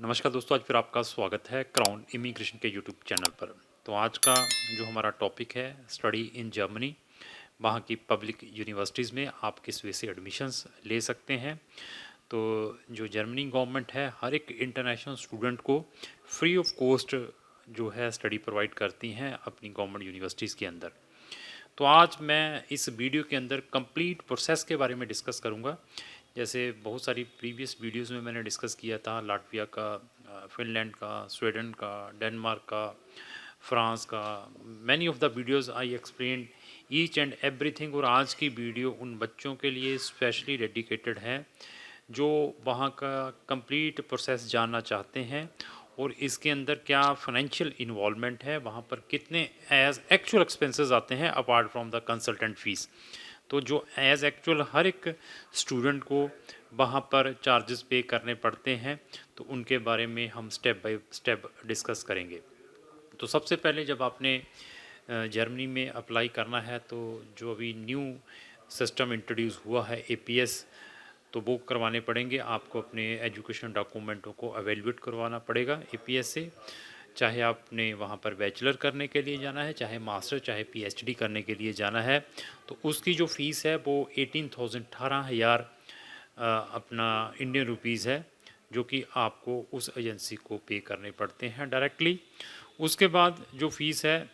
नमस्कार दोस्तों, आज फिर आपका स्वागत है क्राउन इमिग्रेशन के यूट्यूब चैनल पर। तो आज का जो हमारा टॉपिक है स्टडी इन जर्मनी, वहाँ की पब्लिक यूनिवर्सिटीज़ में आप किस वे से एडमिशन्स ले सकते हैं। तो जो जर्मनी गवर्नमेंट है हर एक इंटरनेशनल स्टूडेंट को फ्री ऑफ कॉस्ट जो है स्टडी प्रोवाइड करती हैं अपनी गवर्नमेंट यूनिवर्सिटीज़ के अंदर। तो आज मैं इस वीडियो के अंदर कंप्लीट प्रोसेस के बारे में डिस्कस करूँगा। जैसे बहुत सारी प्रीवियस वीडियोस में मैंने डिस्कस किया था लाटविया का, फिनलैंड का, स्वीडन का, डेनमार्क का, फ्रांस का। Many of the videos I explain each and everything. और आज की वीडियो उन बच्चों के लिए स्पेशली डेडिकेटेड है जो वहाँ का कंप्लीट प्रोसेस जानना चाहते हैं और इसके अंदर क्या फाइनेंशियल इन्वॉल्वमेंट है, वहाँ पर कितने एज एक्चुअल एक्सपेंसेस आते हैं apart from the consultant fees. तो जो एज एक्चुअल हर एक स्टूडेंट को वहाँ पर चार्जेस पे करने पड़ते हैं, तो उनके बारे में हम स्टेप बाय स्टेप डिस्कस करेंगे। तो सबसे पहले जब आपने जर्मनी में अप्लाई करना है तो जो अभी न्यू सिस्टम इंट्रोड्यूस हुआ है एपीएस, तो वो करवाने पड़ेंगे आपको। अपने एजुकेशन डॉक्यूमेंटों को एवेलुएट करवाना पड़ेगा एपीएस से। चाहे आपने वहाँ पर बैचलर करने के लिए जाना है, चाहे मास्टर, चाहे पीएचडी करने के लिए जाना है, तो उसकी जो फ़ीस है वो 18,000 अपना इंडियन रुपीज़ है, जो कि आपको उस एजेंसी को पे करने पड़ते हैं डायरेक्टली। उसके बाद जो फ़ीस है,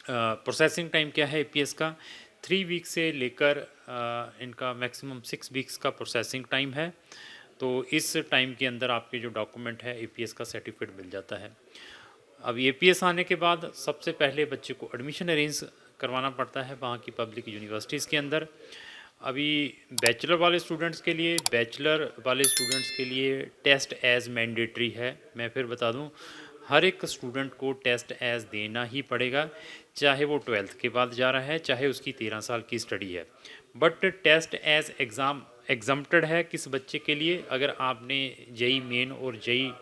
प्रोसेसिंग टाइम क्या है एपीएस का, 3 वीक से लेकर इनका मैक्सिमम 6 वीक्स का प्रोसेसिंग टाइम है। तो इस टाइम के अंदर आपके जो डॉक्यूमेंट है एपीएस का सर्टिफिकेट मिल जाता है। अब एपीएस आने के बाद सबसे पहले बच्चे को एडमिशन अरेंज करवाना पड़ता है वहाँ की पब्लिक यूनिवर्सिटीज़ के अंदर। अभी बैचलर वाले स्टूडेंट्स के लिए टेस्ट एज़ मैंडेटरी है। मैं फिर बता दूं, हर एक स्टूडेंट को टेस्ट एज़ देना ही पड़ेगा, चाहे वो 12th के बाद जा रहा है, चाहे उसकी 13 साल की स्टडी है। But test as exam exempted है किस बच्चे के लिए, अगर आपने जेई मेन और जेई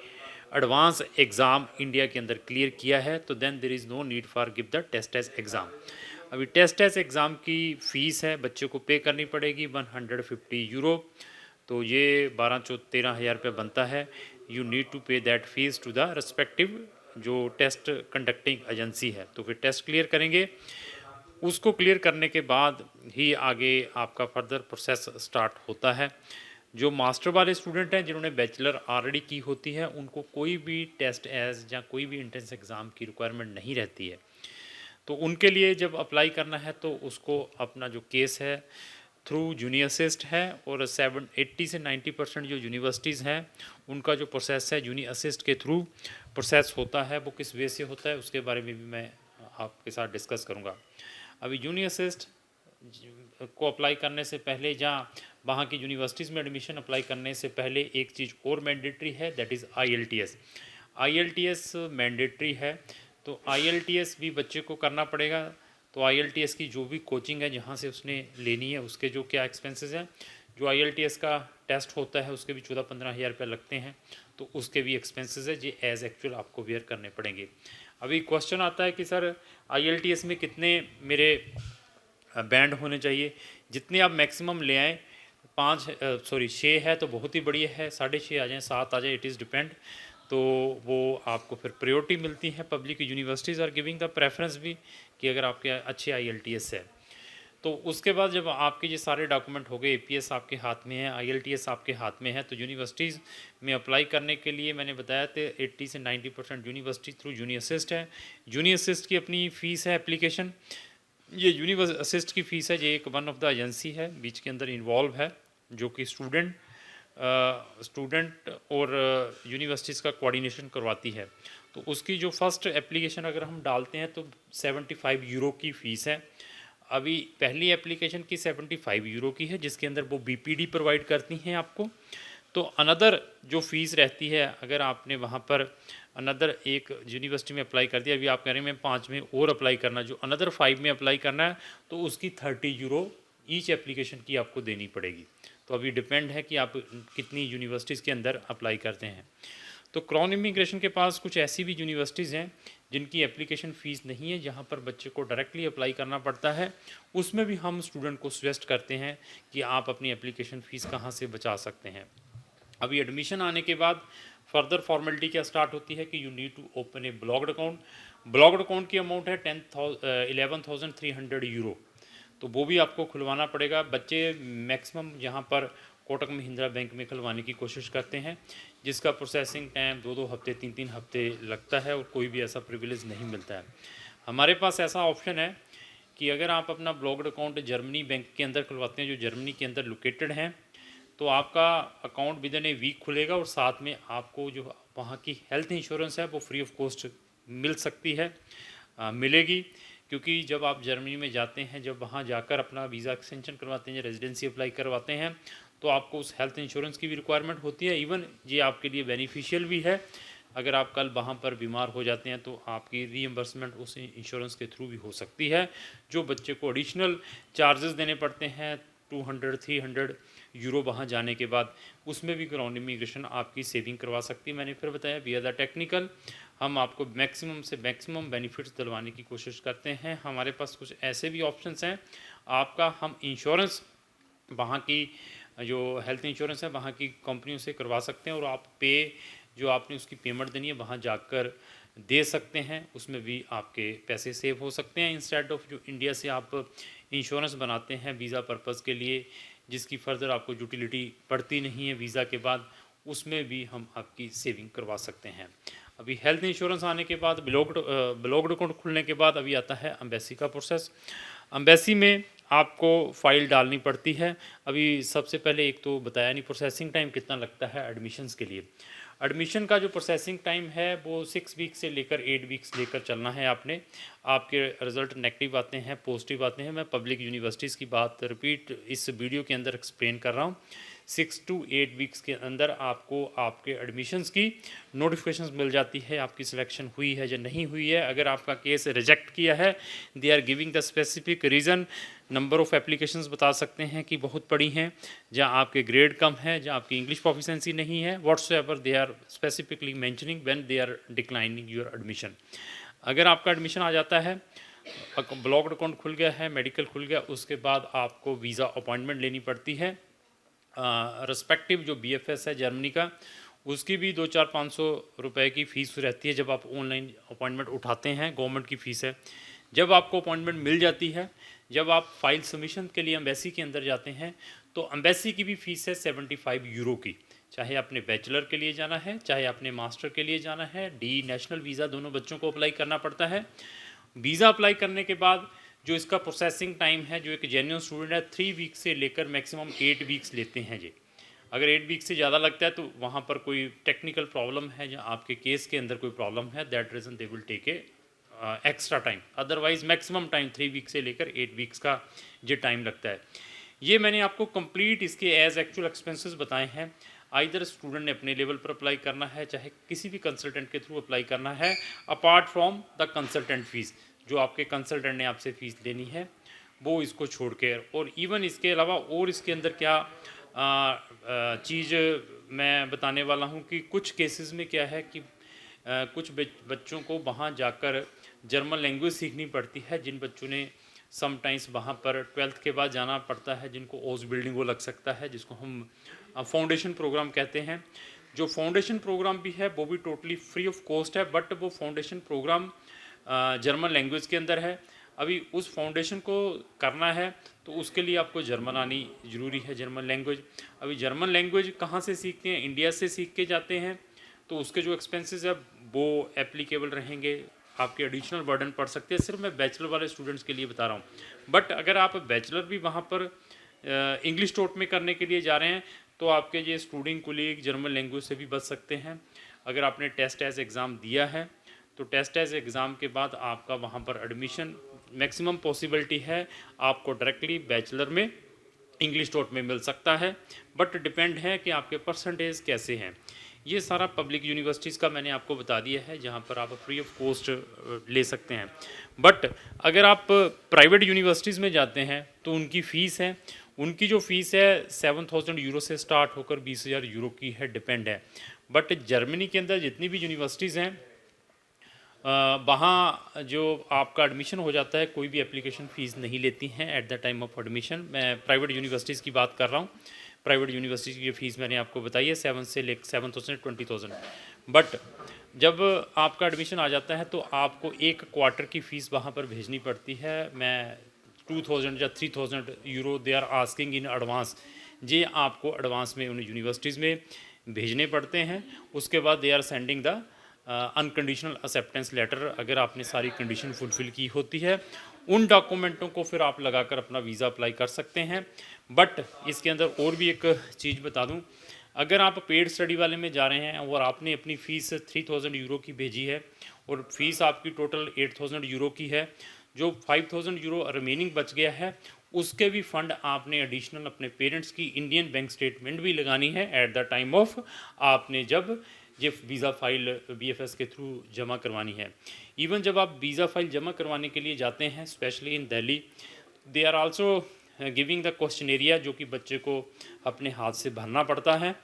एडवांस एग्ज़ाम इंडिया के अंदर क्लियर किया है, तो then there is no need for give the test as exam. अभी टेस्ट एज एग्ज़ाम की फ़ीस है बच्चे को पे करनी पड़ेगी 150 यूरो। तो ये 12-13 हज़ार रुपये बनता है। You need to pay that fee to the respective जो टेस्ट कंडक्टिंग एजेंसी है। तो फिर टेस्ट क्लियर करेंगे, उसको क्लियर करने के बाद ही आगे आपका फर्दर प्रोसेस स्टार्ट होता है। जो मास्टर वाले स्टूडेंट हैं जिन्होंने बैचलर ऑलरेडी की होती है, उनको कोई भी टेस्ट एज या कोई भी एंट्रेंस एग्ज़ाम की रिक्वायरमेंट नहीं रहती है। तो उनके लिए जब अप्लाई करना है तो उसको अपना जो केस है थ्रू जूनियर असिस्ट है, और 80 से 90% जो यूनिवर्सिटीज़ हैं उनका जो प्रोसेस है जूनियर असिस्ट के थ्रू प्रोसेस होता है। वो किस वे से होता है उसके बारे में भी मैं आपके साथ डिस्कस करूँगा। अभी जूनियर असिस्ट को अप्लाई करने से पहले, जहाँ वहाँ की यूनिवर्सिटीज़ में एडमिशन अप्लाई करने से पहले एक चीज़ और मैंडेटरी है, that is IELTS. IELTS mandatory है, तो आईएलटीएस भी बच्चे को करना पड़ेगा। तो आईएलटीएस की जो भी कोचिंग है जहाँ से उसने लेनी है उसके जो क्या एक्सपेंसेस हैं, जो आईएलटीएस का टेस्ट होता है उसके भी 14-15 हज़ार रुपये लगते हैं, तो उसके भी एक्सपेंसेस है जी एज एक्चुअल आपको बेयर करने पड़ेंगे। अभी क्वेश्चन आता है कि सर आईएलटीएस में कितने मेरे बैंड होने चाहिए। जितने आप मैक्सिमम ले आएँ, 6 है तो बहुत ही बढ़िया है, 6.5 आ जाएँ, 7 आ जाए, इट इज़ डिपेंड। तो वो आपको फिर प्रायोरिटी मिलती है। Public universities are giving the preference भी कि अगर आपके अच्छे आईएलटीएस है। तो उसके बाद जब आपके ये सारे डॉक्यूमेंट हो गए, एपीएस आपके हाथ में है, आईएलटीएस आपके हाथ में है, तो यूनिवर्सिटीज़ में अप्लाई करने के लिए मैंने बताया था 80 से 90% यूनिवर्सिटी थ्रू जूनियर असिस्ट है। जूनियर असिस्ट की अपनी फ़ीस है एप्लीकेशन। ये यूनिवर्स असिस्ट की फ़ीस है, ये एक वन ऑफ द एजेंसी है बीच के अंदर इन्वॉल्व है, जो कि स्टूडेंट और यूनिवर्सिटीज़ का कोऑर्डिनेशन करवाती है। तो उसकी जो फर्स्ट एप्लीकेशन अगर हम डालते हैं तो 75 यूरो की फ़ीस है। अभी पहली एप्लीकेशन की 75 यूरो की है, जिसके अंदर वो बीपीडी प्रोवाइड करती हैं आपको। तो अनदर जो फ़ीस रहती है, अगर आपने वहाँ पर अनदर एक यूनिवर्सिटी में अप्लाई कर दिया, अभी आप कह रहे हैं मैं 5 में और अप्लाई करना, जो अनदर 5 में अप्लाई करना है, तो उसकी 30 यूरो ईच एप्लीकेशन की आपको देनी पड़ेगी। तो अभी डिपेंड है कि आप कितनी यूनिवर्सिटीज़ के अंदर अप्लाई करते हैं। तो क्राउन इमिग्रेशन के पास कुछ ऐसी भी यूनिवर्सिटीज़ हैं जिनकी एप्लीकेशन फ़ीस नहीं है, जहाँ पर बच्चे को डायरेक्टली अप्लाई करना पड़ता है। उसमें भी हम स्टूडेंट को सजेस्ट करते हैं कि आप अपनी एप्लीकेशन फ़ीस कहाँ से बचा सकते हैं। अभी एडमिशन आने के बाद फर्दर फॉर्मेलिटी क्या स्टार्ट होती है कि you need to open a blocked account. Blocked account की अमाउंट है 11,300 यूरो, तो वो भी आपको खुलवाना पड़ेगा। बच्चे मैक्सिमम यहाँ पर कोटक महिंद्रा बैंक में खुलवाने की कोशिश करते हैं, जिसका प्रोसेसिंग टाइम 2-2 हफ्ते 3-3 हफ्ते लगता है और कोई भी ऐसा प्रिविलेज नहीं मिलता है। हमारे पास ऐसा ऑप्शन है कि अगर आप अपना ब्लॉक्ड अकाउंट जर्मनी बैंक के अंदर खुलवाते हैं, जो जर्मनी के अंदर लोकेटेड हैं, तो आपका account within a week खुलेगा और साथ में आपको जो वहाँ की हेल्थ इंश्योरेंस है वो फ्री ऑफ कॉस्ट मिल सकती है, मिलेगी। क्योंकि जब आप जर्मनी में जाते हैं, जब वहाँ जाकर अपना वीज़ा एक्सटेंशन करवाते हैं या रेजिडेंसी अप्लाई करवाते हैं, तो आपको उस हेल्थ इंश्योरेंस की भी रिक्वायरमेंट होती है। इवन ये आपके लिए बेनिफिशियल भी है। अगर आप कल वहाँ पर बीमार हो जाते हैं तो आपकी रीइंबर्समेंट उस इंश्योरेंस के थ्रू भी हो सकती है। जो बच्चे को एडिशनल चार्जेस देने पड़ते हैं 200-300 यूरो वहाँ जाने के बाद, उसमें भी क्राउन इमिग्रेशन आपकी सेविंग करवा सकती है। मैंने फिर बताया वी आर द टेक्निकल, हम आपको मैक्सिमम से मैक्सिमम बेनिफिट्स दिलवाने की कोशिश करते हैं। हमारे पास कुछ ऐसे भी ऑप्शंस हैं, आपका हम इंश्योरेंस वहाँ की जो हेल्थ इंश्योरेंस है वहाँ की कंपनियों से करवा सकते हैं और आप जो आपने उसकी पेमेंट देनी है वहाँ जाकर दे सकते हैं, उसमें भी आपके पैसे सेव हो सकते हैं। इंस्टेड ऑफ जो इंडिया से आप इंश्योरेंस बनाते हैं वीज़ा पर्पज़ के लिए, जिसकी फर्दर आपको यूटिलिटी पड़ती नहीं है वीज़ा के बाद, उसमें भी हम आपकी सेविंग करवा सकते हैं। अभी हेल्थ इंश्योरेंस आने के बाद ब्लॉक्ड अकाउंट खुलने के बाद अभी आता है एम्बेसी का प्रोसेस। एम्बेसी में आपको फ़ाइल डालनी पड़ती है। अभी सबसे पहले एक तो बताया नहीं प्रोसेसिंग टाइम कितना लगता है एडमिशन्स के लिए। एडमिशन का जो प्रोसेसिंग टाइम है वो 6 वीक से लेकर 8 वीक्स लेकर चलना है आपने। आपके रिज़ल्ट नेगेटिव आते हैं, पॉजिटिव आते हैं। मैं पब्लिक यूनिवर्सिटीज़ की बात रिपीट इस वीडियो के अंदर एक्सप्लेन कर रहा हूँ। 6 to 8 वीक्स के अंदर आपको आपके एडमिशन्स की नोटिफिकेशंस मिल जाती है, आपकी सिलेक्शन हुई है या नहीं हुई है। अगर आपका केस रिजेक्ट किया है, they are giving the specific reason, number of applications बता सकते हैं कि बहुत पड़ी हैं, जहाँ आपके ग्रेड कम है, जहाँ आपकी इंग्लिश प्रोफिशिएंसी नहीं है, whatsoever they are specifically mentioning when they are declining your admission. अगर आपका एडमिशन आ जाता है, ब्लॉक्ड अकाउंट खुल गया है, मेडिकल खुल गया, उसके बाद आपको वीज़ा अपॉइंटमेंट लेनी पड़ती है। रिस्पेक्टिव जो BFS है जर्मनी का, उसकी भी 200-500 रुपए की फ़ीस रहती है जब आप ऑनलाइन अपॉइंटमेंट उठाते हैं, गवर्नमेंट की फ़ीस है। जब आपको अपॉइंटमेंट मिल जाती है, जब आप फाइल सबमिशन के लिए एम्बेसी के अंदर जाते हैं, तो एम्बेसी की भी फ़ीस है 75 यूरो की। चाहे आपने बैचलर के लिए जाना है, चाहे आपने मास्टर के लिए जाना है, डी नेशनल वीज़ा दोनों बच्चों को अप्लाई करना पड़ता है। वीज़ा अप्लाई करने के बाद जो इसका प्रोसेसिंग टाइम है, जो एक जेन्युइन स्टूडेंट है 3 वीक्स से लेकर मैक्सिमम 8 वीक्स लेते हैं जी। अगर 8 वीक से ज़्यादा लगता है तो वहाँ पर कोई टेक्निकल प्रॉब्लम है या आपके केस के अंदर कोई प्रॉब्लम है, that reason they will take a extra time. Otherwise maximum time 3 week से लेकर 8 वीक्स का ये टाइम लगता है। ये मैंने आपको कंप्लीट इसके एज एक्चुअल एक्सपेंसेस बताए हैं। आइदर स्टूडेंट ने अपने लेवल पर अप्लाई करना है, चाहे किसी भी कंसल्टेंट के थ्रू अप्लाई करना है, apart from the consultant fees. जो आपके कंसल्टेंट ने आपसे फ़ीस लेनी है वो इसको छोड़ के, और इवन इसके अलावा और इसके अंदर क्या चीज़ मैं बताने वाला हूँ कि कुछ केसेस में क्या है कि कुछ बच्चों को वहाँ जाकर जर्मन लैंग्वेज सीखनी पड़ती है। जिन बच्चों ने समटाइम्स वहाँ पर 12th के बाद जाना पड़ता है, जिनको ओस बिल्डिंग वो लग सकता है, जिसको हम फाउंडेशन प्रोग्राम कहते हैं। जो फाउंडेशन प्रोग्राम भी है वो भी टोटली फ्री ऑफ कॉस्ट है, बट वो फाउंडेशन प्रोग्राम जर्मन लैंग्वेज के अंदर है। अभी उस फाउंडेशन को करना है तो उसके लिए आपको जर्मन आनी ज़रूरी है, जर्मन लैंग्वेज। अभी जर्मन लैंग्वेज कहाँ से सीखते हैं? इंडिया से सीख के जाते हैं, तो उसके जो एक्सपेंसेस है वो एप्लीकेबल रहेंगे, आपके एडिशनल बर्डन पड़ सकते हैं। सिर्फ मैं बैचलर वाले स्टूडेंट्स के लिए बता रहा हूँ। बट अगर आप बैचलर भी वहाँ पर इंग्लिश टॉट में करने के लिए जा रहे हैं तो आपके ये स्टूडेंट कोलीग जर्मन लैंग्वेज से भी बच सकते हैं। अगर आपने टेस्ट एज एग्ज़ाम दिया है तो टेस्ट एज एग्ज़ाम के बाद आपका वहाँ पर एडमिशन मैक्सिमम पॉसिबिलिटी है आपको डायरेक्टली बैचलर में इंग्लिश टॉट में मिल सकता है, बट डिपेंड है कि आपके परसेंटेज कैसे हैं। ये सारा पब्लिक यूनिवर्सिटीज़ का मैंने आपको बता दिया है, जहाँ पर आप फ्री ऑफ कॉस्ट ले सकते हैं। बट अगर आप प्राइवेट यूनिवर्सिटीज़ में जाते हैं तो उनकी फ़ीस है, उनकी जो फ़ीस है 7,000 यूरो से स्टार्ट होकर 20,000 यूरो की है, डिपेंड है। बट जर्मनी के अंदर जितनी भी यूनिवर्सिटीज़ हैं वहाँ जो आपका एडमिशन हो जाता है कोई भी एप्लीकेशन फ़ीस नहीं लेती हैं at the time of admission. मैं प्राइवेट यूनिवर्सिटीज़ की बात कर रहा हूँ। प्राइवेट यूनिवर्सिटी की फ़ीस मैंने आपको बताई है 7,000 20,000। बट जब आपका एडमिशन आ जाता है तो आपको एक क्वार्टर की फ़ीस वहाँ पर भेजनी पड़ती है। मैं 2,000 या 3,000 euro they are asking in advance, ये आपको एडवांस में उन यूनिवर्सिटीज़ में भेजने पड़ते हैं। उसके बाद they are sending the unconditional acceptance letter, अगर आपने सारी कंडीशन फुलफ़िल की होती है उन डॉक्यूमेंटों को फिर आप लगाकर अपना वीज़ा अप्लाई कर सकते हैं। बट इसके अंदर और भी एक चीज़ बता दूं, अगर आप पेड स्टडी वाले में जा रहे हैं और आपने अपनी फ़ीस 3,000 यूरो की भेजी है और फीस आपकी टोटल 8,000 यूरो की है, जो 5,000 यूरो रिमेनिंग बच गया है उसके भी फ़ंड आपने एडिशनल अपने पेरेंट्स की इंडियन बैंक स्टेटमेंट भी लगानी है एट द टाइम ऑफ आपने जब ये वीज़ा फाइल BFS के थ्रू जमा करवानी है। इवन जब आप वीज़ा फाइल जमा करवाने के लिए जाते हैं specially in Delhi, they are also giving the question area, जो कि बच्चे को अपने हाथ से भरना पड़ता है।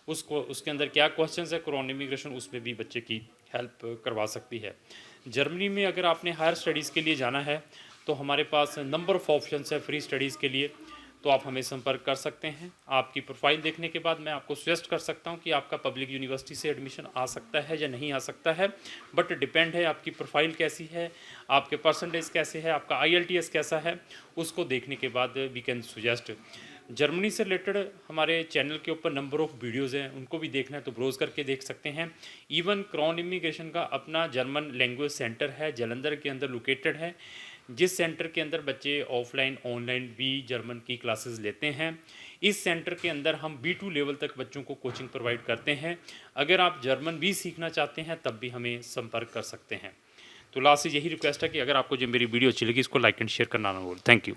उसको उसके अंदर क्या क्वेश्चंस है क्राउन इमिग्रेशन, उसमें भी बच्चे की हेल्प करवा सकती है। जर्मनी में अगर आपने हायर स्टडीज़ के लिए जाना है तो हमारे पास नंबर ऑफ़ ऑप्शंस है फ्री स्टडीज़ के लिए, तो आप हमें संपर्क कर सकते हैं। आपकी प्रोफाइल देखने के बाद मैं आपको सजेस्ट कर सकता हूं कि आपका पब्लिक यूनिवर्सिटी से एडमिशन आ सकता है या नहीं आ सकता है, बट डिपेंड है आपकी प्रोफाइल कैसी है, आपके परसेंटेज कैसे है, आपका IELTS कैसा है, उसको देखने के बाद वी कैन सुजेस्ट। जर्मनी से रिलेटेड हमारे चैनल के ऊपर नंबर ऑफ़ वीडियोज़ हैं, उनको भी देखना है तो ब्रोज़ करके देख सकते हैं। इवन क्राउन इमिग्रेशन का अपना जर्मन लैंग्वेज सेंटर है, जालंधर के अंदर लोकेटेड है, जिस सेंटर के अंदर बच्चे ऑफलाइन ऑनलाइन भी जर्मन की क्लासेस लेते हैं। इस सेंटर के अंदर हम B2 लेवल तक बच्चों को कोचिंग प्रोवाइड करते हैं। अगर आप जर्मन भी सीखना चाहते हैं तब भी हमें संपर्क कर सकते हैं। तो लास्ट से यही रिक्वेस्ट है कि अगर आपको जो मेरी वीडियो अच्छी लगी इसको लाइक एंड शेयर करना ना भूलें। Thank you.